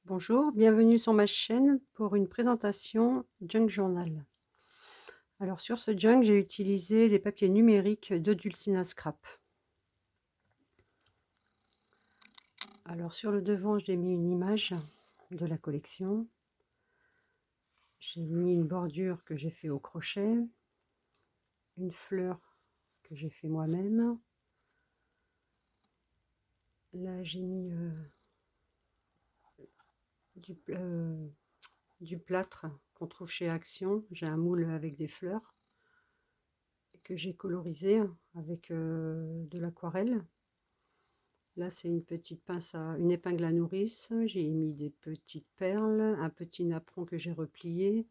Bonjour, bienvenue sur ma chaîne pour une présentation Junk Journal. Alors sur ce junk, j'ai utilisé des papiers numériques de Dulcina Scrap. Alors sur le devant, j'ai mis une image de la collection. J'ai mis une bordure que j'ai fait au crochet, une fleur que j'ai fait moi-même. Là, j'ai mis du plâtre qu'on trouve chez Action. J'ai un moule avec des fleurs que j'ai colorisé avec de l'aquarelle. Là, c'est une petite pince une épingle à nourrice. J'ai mis des petites perles, un petit napperon que j'ai replié,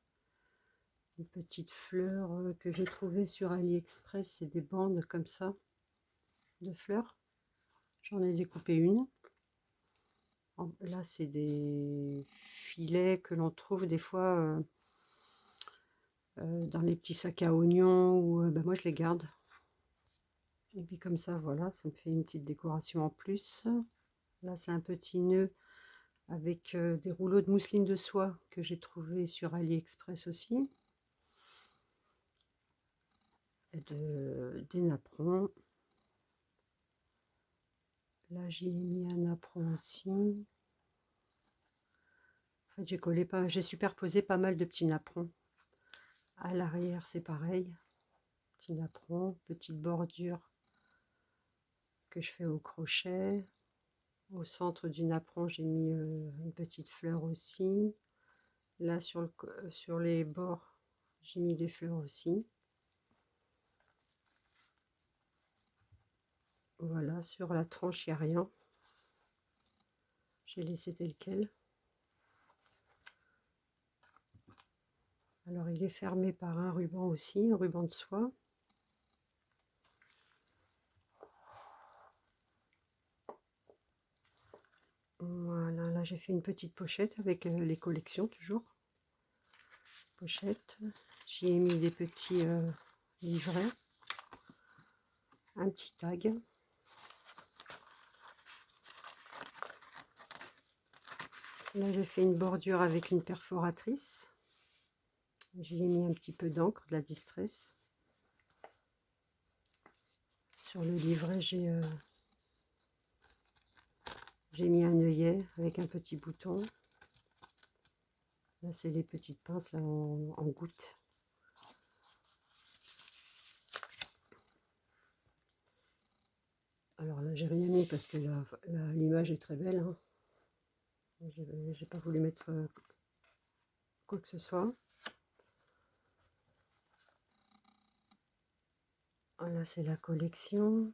une petite fleur que j'ai trouvée sur AliExpress. C'est des bandes comme ça de fleurs. J'en ai découpé une. Là, c'est des filets que l'on trouve des fois dans les petits sacs à oignons. Ou ben moi, je les garde. Et puis comme ça, voilà, ça me fait une petite décoration en plus. Là, c'est un petit nœud avec des rouleaux de mousseline de soie que j'ai trouvé sur AliExpress aussi, et des napperons. Là, j'y ai mis un napperon aussi. En fait, j'ai superposé pas mal de petits napperons. À l'arrière, c'est pareil, petit napperon, petite bordure que je fais au crochet. Au centre du napperon, j'ai mis une petite fleur aussi. Là, sur les bords, j'ai mis des fleurs aussi. Voilà, sur la tranche, il n'y a rien. J'ai laissé tel quel. Alors, il est fermé par un ruban aussi, un ruban de soie. Voilà, là j'ai fait une petite pochette avec les collections toujours. Pochette. J'y ai mis des petits livrets. Un petit tag. Là j'ai fait une bordure avec une perforatrice. J'y ai mis un petit peu d'encre, de la distress. Sur le livret, j'ai mis un œillet avec un petit bouton. Là, c'est les petites pinces là, en gouttes. Alors là, j'ai rien mis parce que l'image est très belle. Hein. J'ai pas voulu mettre quoi que ce soit. Voilà, c'est la collection.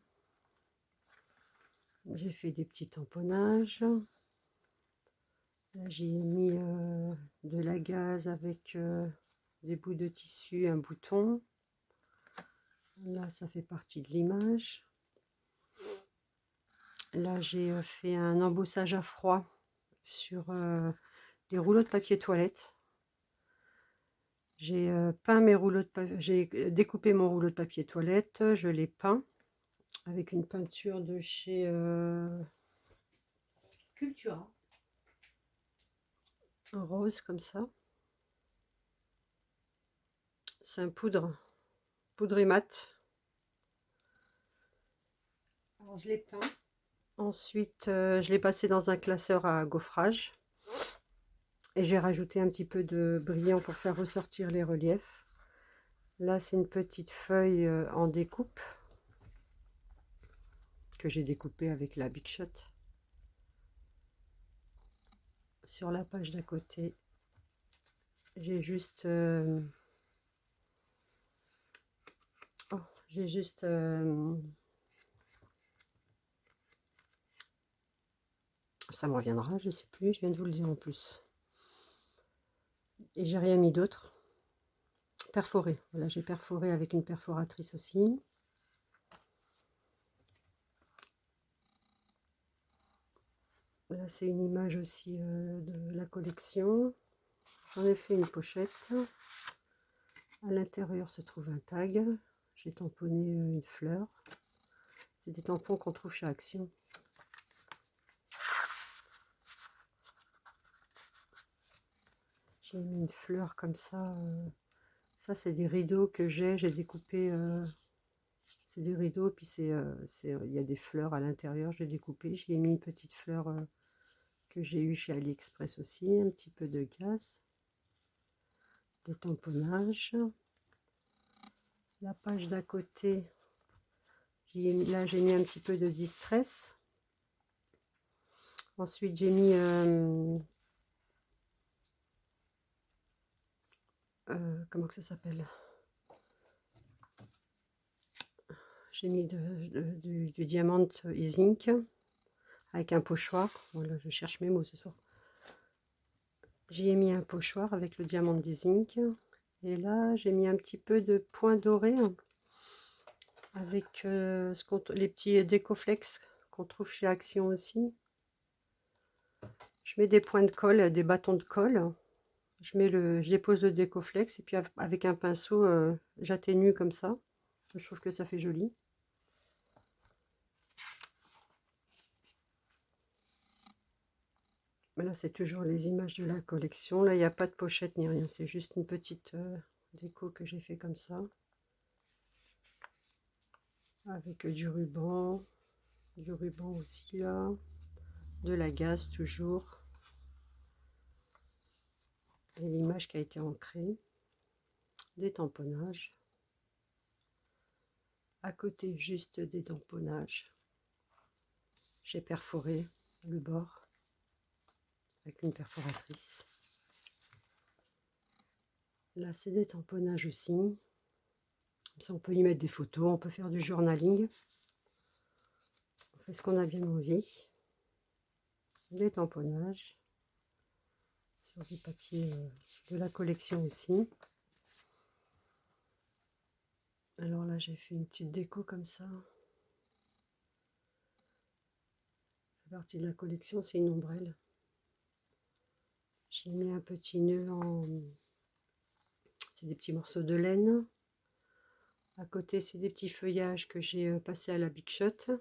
J'ai fait des petits tamponnages. Là, j'ai mis de la gaze avec des bouts de tissu, un bouton. Là, ça fait partie de l'image. Là, j'ai fait un embossage à froid sur des rouleaux de papier toilette. J'ai j'ai découpé mon rouleau de papier toilette, je l'ai peint avec une peinture de chez Cultura, en rose comme ça. C'est un poudre mat. Alors je l'ai peint. Ensuite, je l'ai passé dans un classeur à gaufrage. Et j'ai rajouté un petit peu de brillant pour faire ressortir les reliefs. Là, c'est une petite feuille en découpe que j'ai découpée avec la Big Shot. Sur la page d'à côté, j'ai juste ça me reviendra, je sais plus, je viens de vous le dire en plus. Et j'ai rien mis d'autre. Perforé, voilà, j'ai perforé avec une perforatrice aussi. Là, c'est une image aussi de la collection. J'en ai fait une pochette. À l'intérieur se trouve un tag. J'ai tamponné une fleur. C'est des tampons qu'on trouve chez Action. J'ai mis une fleur comme ça. Ça, c'est des rideaux que j'ai découpé. C'est des rideaux, puis il y a des fleurs à l'intérieur. J'ai découpé. J'y ai mis une petite fleur que j'ai eue chez AliExpress aussi. Un petit peu de gaze. Des tamponnages. La page d'à côté, là j'ai mis un petit peu de distress. Ensuite j'ai mis comment que ça s'appelle, j'ai mis du diamant zinc avec un pochoir. Voilà, je cherche mes mots ce soir. J'y ai mis un pochoir avec le diamant zinc, et là j'ai mis un petit peu de point doré avec les petits décoflex qu'on trouve chez Action aussi. Je mets des points de colle, des bâtons de colle. Je dépose le décoflex et puis avec un pinceau, j'atténue comme ça. Je trouve que ça fait joli. Mais là, c'est toujours les images de la collection. Là, il n'y a pas de pochette ni rien. C'est juste une petite déco que j'ai fait comme ça. Avec du ruban aussi là. De la gaze toujours. Et l'image qui a été ancrée. Des tamponnages. À côté, juste des tamponnages. J'ai perforé le bord avec une perforatrice. Là, c'est des tamponnages aussi. Comme ça, on peut y mettre des photos, on peut faire du journaling. On fait ce qu'on a bien envie. Des tamponnages sur du papier de la collection aussi. Alors là, j'ai fait une petite déco comme ça. Ça fait partie de la collection, c'est une ombrelle. J'ai mis un petit nœud en... C'est des petits morceaux de laine. À côté, c'est des petits feuillages que j'ai passés à la Big Shot.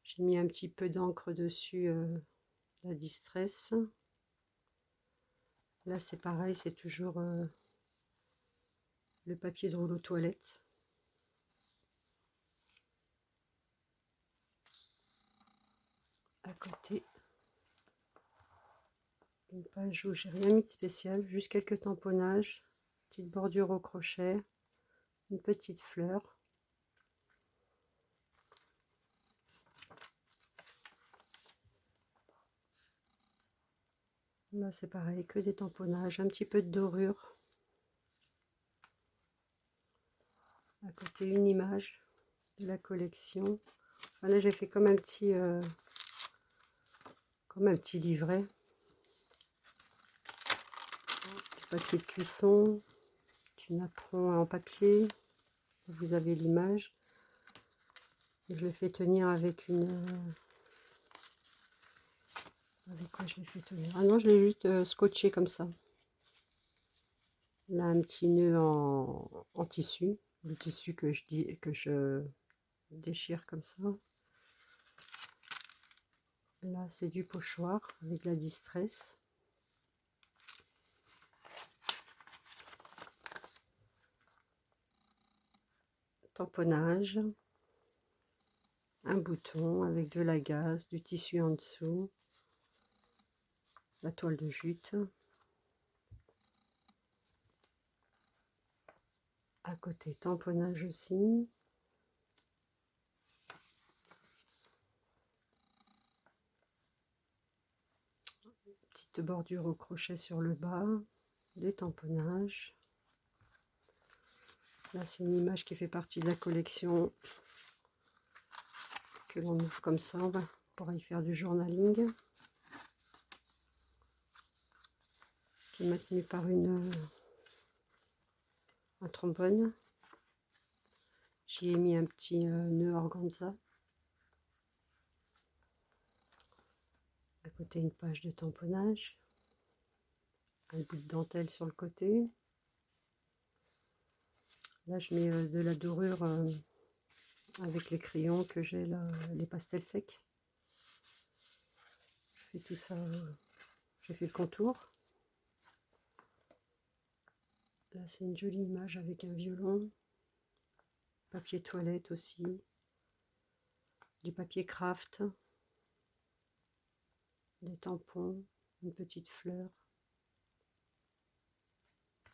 J'ai mis un petit peu d'encre dessus, la Distress. Là, c'est pareil, c'est toujours le papier de rouleau toilette. À côté, une page où j'ai rien mis de spécial, juste quelques tamponnages, petite bordure au crochet, une petite fleur. Là, c'est pareil, que des tamponnages, un petit peu de dorure. À côté, une image de la collection. Enfin, là, j'ai fait comme un petit livret. Du papier de cuisson, du napperon en papier. Vous avez l'image. Je le fais tenir avec une... avec quoi je l'ai fait tenir? Ah non, je l'ai juste scotché comme ça. Là, un petit nœud en tissu. Le tissu que je déchire comme ça. Là, c'est du pochoir avec la distress. Tamponnage. Un bouton avec de la gaze, du tissu en dessous. La toile de jute. À côté, tamponnage aussi. Petite bordure au crochet sur le bas. Des tamponnages. Là, c'est une image qui fait partie de la collection que l'on ouvre comme ça. On pourra y faire du journaling. Qui est maintenu par un trombone. J'y ai mis un petit nœud organza. À côté, une page de tamponnage. Un bout de dentelle sur le côté. Là, je mets de la dorure avec les crayons que j'ai là, les pastels secs. Je fais tout ça, j'ai fait le contour. Là, c'est une jolie image avec un violon, papier toilette aussi, du papier craft, des tampons, une petite fleur.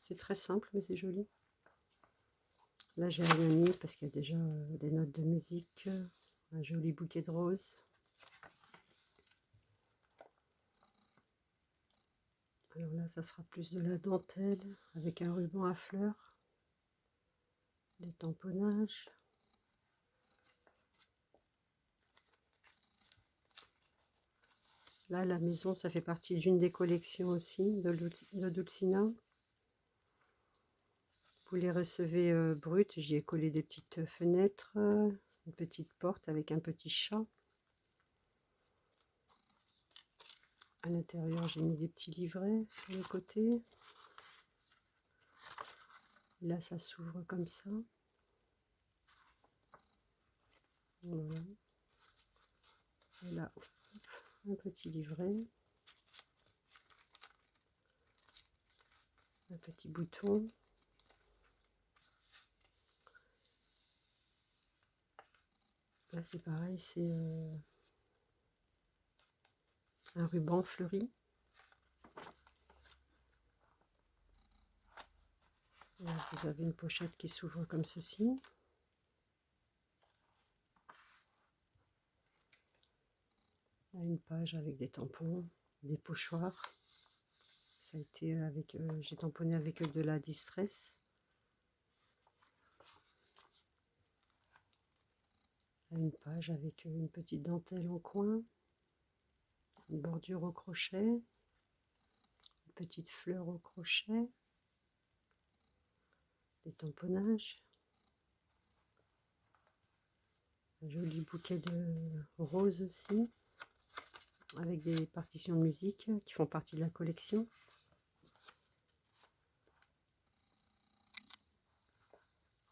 C'est très simple, mais c'est joli. Là, j'ai rien mis parce qu'il y a déjà des notes de musique, un joli bouquet de roses. Alors là, ça sera plus de la dentelle avec un ruban à fleurs, des tamponnages. Là, la maison, ça fait partie d'une des collections aussi de Dulcina. Vous les recevez brutes, j'y ai collé des petites fenêtres, une petite porte avec un petit chat. À l'intérieur, j'ai mis des petits livrets sur les côtés. Là, ça s'ouvre comme ça. Voilà. Et là, un petit livret. Un petit bouton. Là, c'est pareil, c'est un ruban fleuri. Là, vous avez une pochette qui s'ouvre comme ceci. Là, une page avec des tampons, des pochoirs. Ça a été avec, j'ai tamponné avec de la distress. Là, une page avec une petite dentelle en coin, une bordure au crochet, une petite fleur au crochet, des tamponnages. Un joli bouquet de roses aussi, avec des partitions de musique qui font partie de la collection.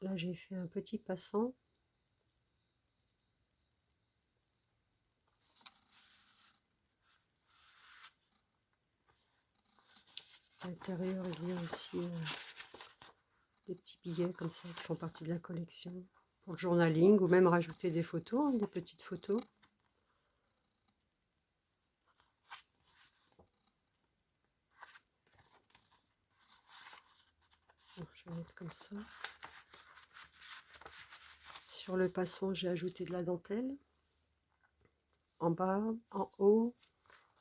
Là, j'ai fait un petit passant. À l'intérieur, il y a aussi des petits billets comme ça qui font partie de la collection pour le journaling, ou même rajouter des photos, des petites photos. Alors, je vais mettre comme ça. Sur le passant, j'ai ajouté de la dentelle. En bas, en haut,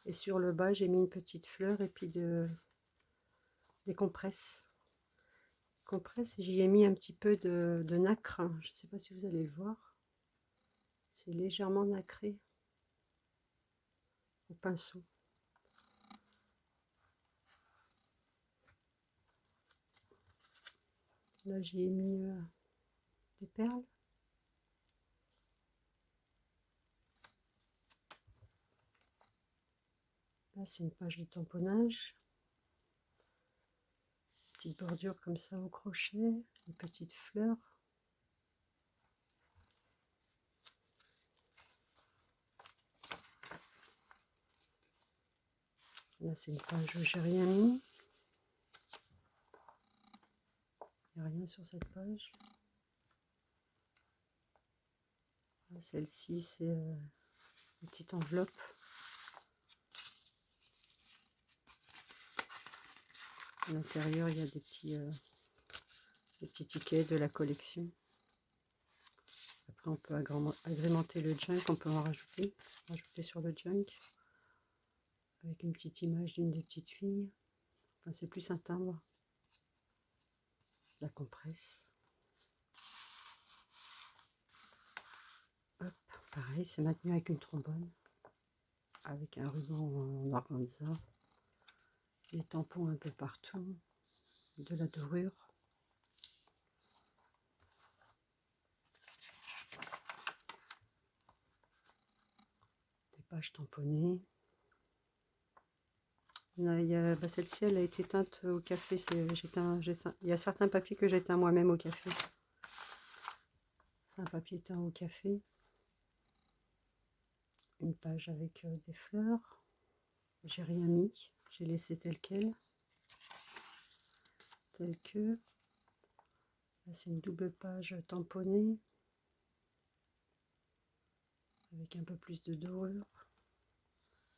et sur le bas, j'ai mis une petite fleur et puis des compresses. J'y ai mis un petit peu de nacre. Je ne sais pas si vous allez le voir. C'est légèrement nacré au pinceau. Là, j'y ai mis des perles. Là, c'est une page de tamponnage. Petite bordure comme ça au crochet, une petite fleur. Là, c'est une page où j'ai rien mis. Il n'y a rien sur cette page. Celle-ci, c'est une petite enveloppe. À l'intérieur, il y a des petits tickets de la collection. Après, on peut agrémenter le junk, on peut en rajouter sur le junk. Avec une petite image d'une des petites filles. Enfin, c'est plus un timbre. La compresse. Hop, pareil, c'est maintenu avec une trombone. Avec un ruban en organza. Des tampons un peu partout. De la dorure. Des pages tamponnées. Celle-ci, elle a été teinte au café. Il y a certains papiers que j'ai teints moi-même au café. C'est un papier teint au café. Une page avec des fleurs. J'ai rien mis. J'ai laissé tel quel. telle que. Là, c'est une double page tamponnée avec un peu plus de dorure,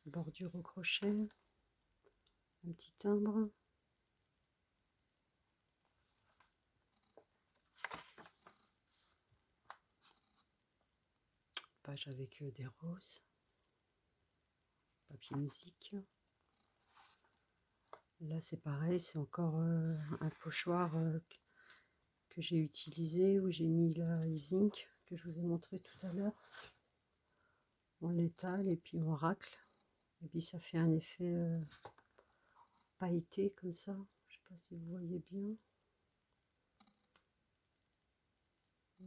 bordure au crochet, un petit timbre. Page avec des roses, papier musique. Là, c'est pareil, c'est encore un pochoir que j'ai utilisé, où j'ai mis la zinc que je vous ai montré tout à l'heure. On l'étale et puis on racle. Et puis ça fait un effet pailleté comme ça. Je sais pas si vous voyez bien.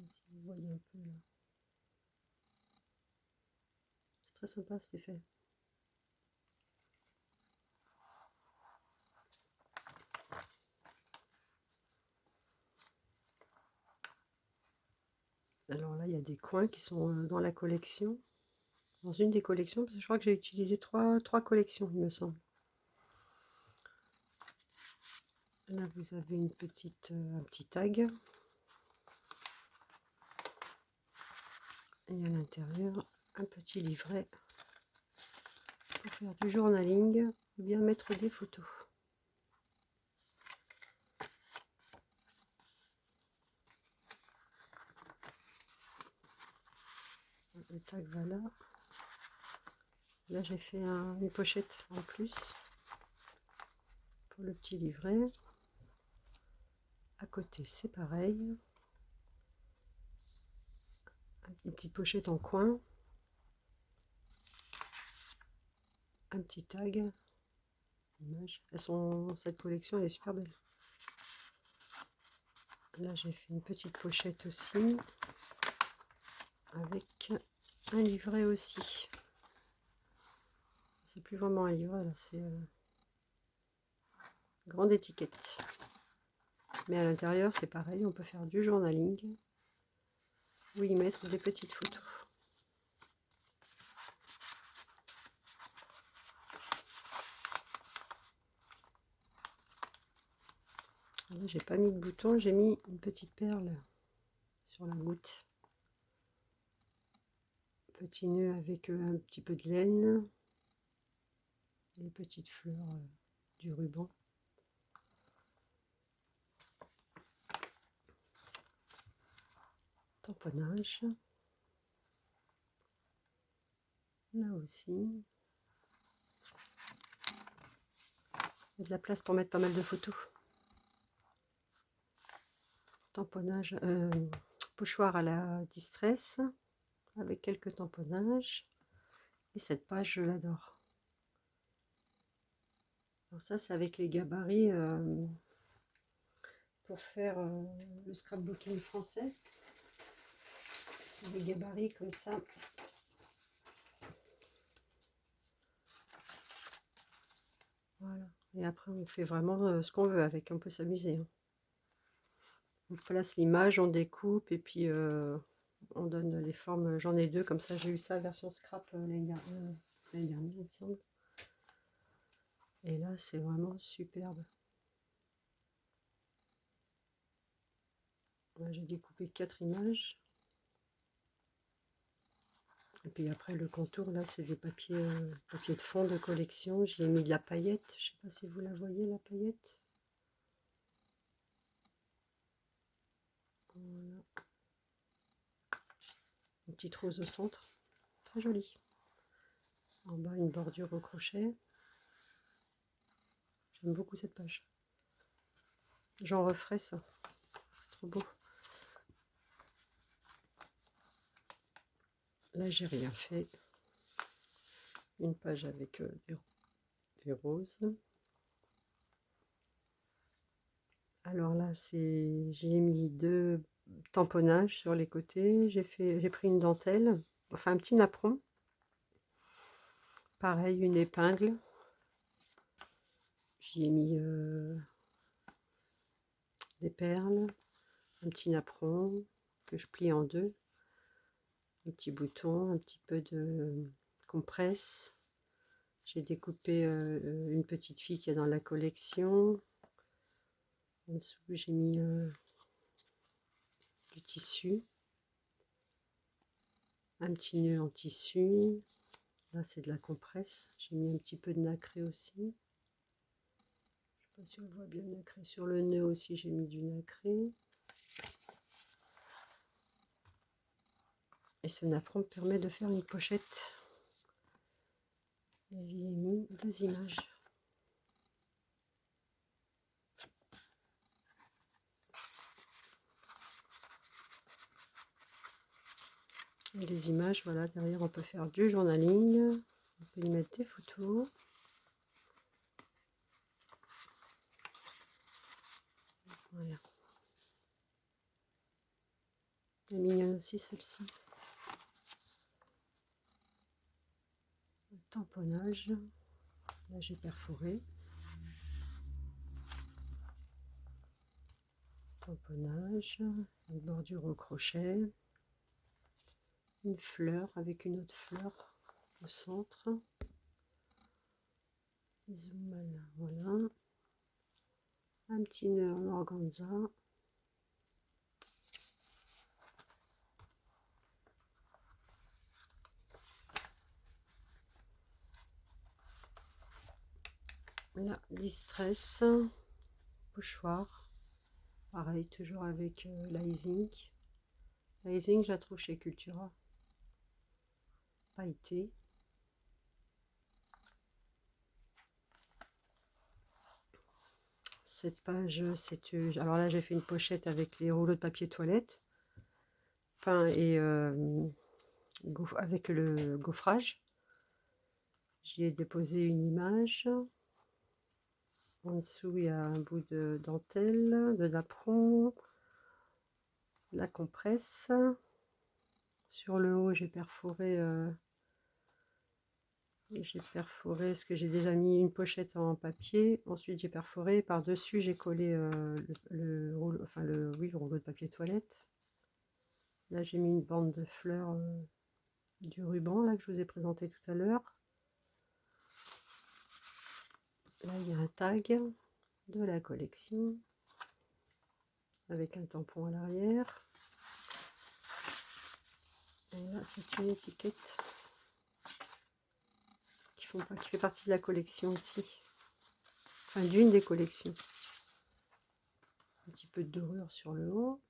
Si vous voyez un peu là. C'est très sympa cet effet. Alors là, il y a des coins qui sont dans la collection. Dans une des collections, parce que je crois que j'ai utilisé trois collections, il me semble. Là, vous avez un petit tag. Et à l'intérieur, un petit livret pour faire du journaling ou bien mettre des photos. Le tag va là. Là, j'ai fait une pochette en plus pour le petit livret. À côté, c'est pareil. Une petite pochette en coin. Un petit tag. Image. Cette collection, elle est super belle. Là, j'ai fait une petite pochette aussi. Avec un livret aussi. C'est plus vraiment un livret, là, c'est grande étiquette. Mais à l'intérieur, c'est pareil, on peut faire du journaling ou y mettre des petites photos. Là, j'ai pas mis de bouton, j'ai mis une petite perle sur la goutte. Petit nœud avec un petit peu de laine. Les petites fleurs du ruban. Tamponnage. Là aussi. Il y a de la place pour mettre pas mal de photos. Tamponnage, pochoir à la distress avec quelques tamponnages. Et cette page, je l'adore. Alors ça, c'est avec les gabarits pour faire le scrapbooking français. C'est des gabarits comme ça. Voilà. Et après, on fait vraiment ce qu'on veut avec. On peut s'amuser. Hein. On place l'image, on découpe et puis on donne les formes. J'en ai deux, comme ça j'ai eu ça version scrap l'année dernière, il me semble. Et là, c'est vraiment superbe. Là, j'ai découpé 4 images. Et puis après, le contour, là, c'est des papiers de fond de collection. J'y ai mis de la paillette. Je sais pas si vous la voyez, la paillette. Voilà. Une petite rose au centre. Très jolie. En bas, une bordure au crochet. J'aime beaucoup cette page. J'en referai ça. C'est trop beau. Là, j'ai rien fait. Une page avec des roses. Alors là, j'ai mis 2 tamponnages sur les côtés. J'ai pris une dentelle, enfin un petit napperon. Pareil, une épingle. J'y ai mis des perles, un petit napperon que je plie en deux, un petit bouton, un petit peu de compresse. J'ai découpé une petite fille qui est dans la collection. En dessous, j'ai mis du tissu, un petit nœud en tissu. Là, c'est de la compresse. J'ai mis un petit peu de nacré aussi. Je ne sais pas si on voit bien le nacré. Sur le nœud aussi, j'ai mis du nacré. Et ce napperon me permet de faire une pochette. Et j'y ai mis 2 images. Et les images, voilà, derrière on peut faire du journaling. On peut y mettre des photos. Voilà. Elle est mignonne aussi celle-ci. Le tamponnage. Là j'ai perforé. Tamponnage. Une bordure au crochet. Une fleur avec une autre fleur au centre. Zoom, voilà. Un petit nœud en organza. Là, distress, pochoir. Pareil, toujours avec l'Ising. L'Ising, je la trouve chez Cultura. Pailleté. Cette page, c'est... alors là, j'ai fait une pochette avec les rouleaux de papier toilette. Peint et avec le gaufrage. J'y ai déposé une image. En dessous, il y a un bout de dentelle, de napperon, la compresse. Sur le haut, j'ai perforé ce que j'ai déjà mis une pochette en papier. Ensuite, j'ai perforé. Par-dessus, j'ai collé le rouleau, oui, le rouleau de papier toilette. Là, j'ai mis une bande de fleurs, du ruban là que je vous ai présenté tout à l'heure. Là, il y a un tag de la collection avec un tampon à l'arrière. Et là, c'est une étiquette qui fait partie de la collection aussi. Enfin, d'une des collections. Un petit peu de dorure sur le haut.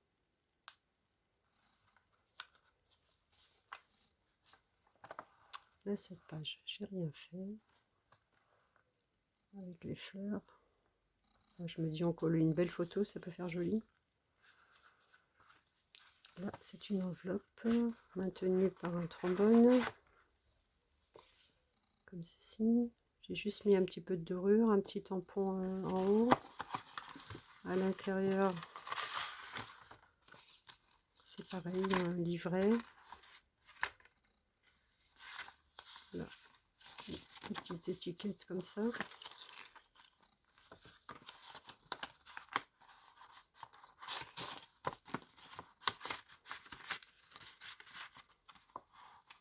Là, cette page, j'ai rien fait. Avec les fleurs. Là, je me dis, on colle une belle photo, ça peut faire joli. Là, c'est une enveloppe maintenue par un trombone. Comme ceci. J'ai juste mis un petit peu de dorure, un petit tampon en haut. À l'intérieur, c'est pareil, un livret. Là, des petites étiquettes comme ça.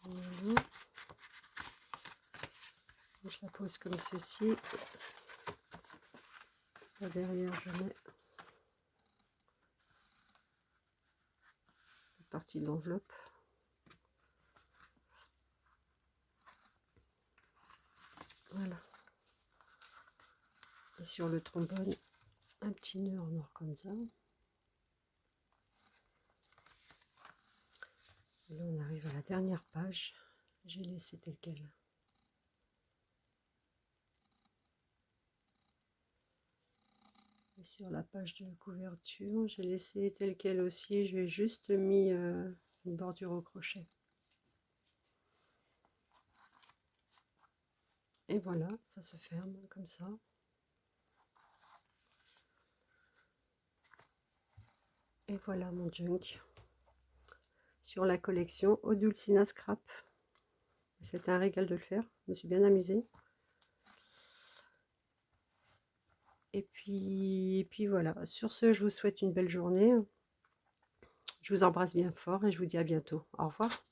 Voilà. Je la pose comme ceci. Là, derrière, je mets une partie de l'enveloppe. Voilà. Et sur le trombone, un petit nœud en or comme ça. Et là, on arrive à la dernière page. J'ai laissé tel quel. Et sur la page de couverture, j'ai laissé tel quel aussi. J'ai juste mis une bordure au crochet. Et voilà, ça se ferme comme ça. Et voilà mon junk sur la collection Odulcina Scrap. C'est un régal de le faire, je me suis bien amusée. Et puis voilà, sur ce, je vous souhaite une belle journée. Je vous embrasse bien fort et je vous dis à bientôt. Au revoir.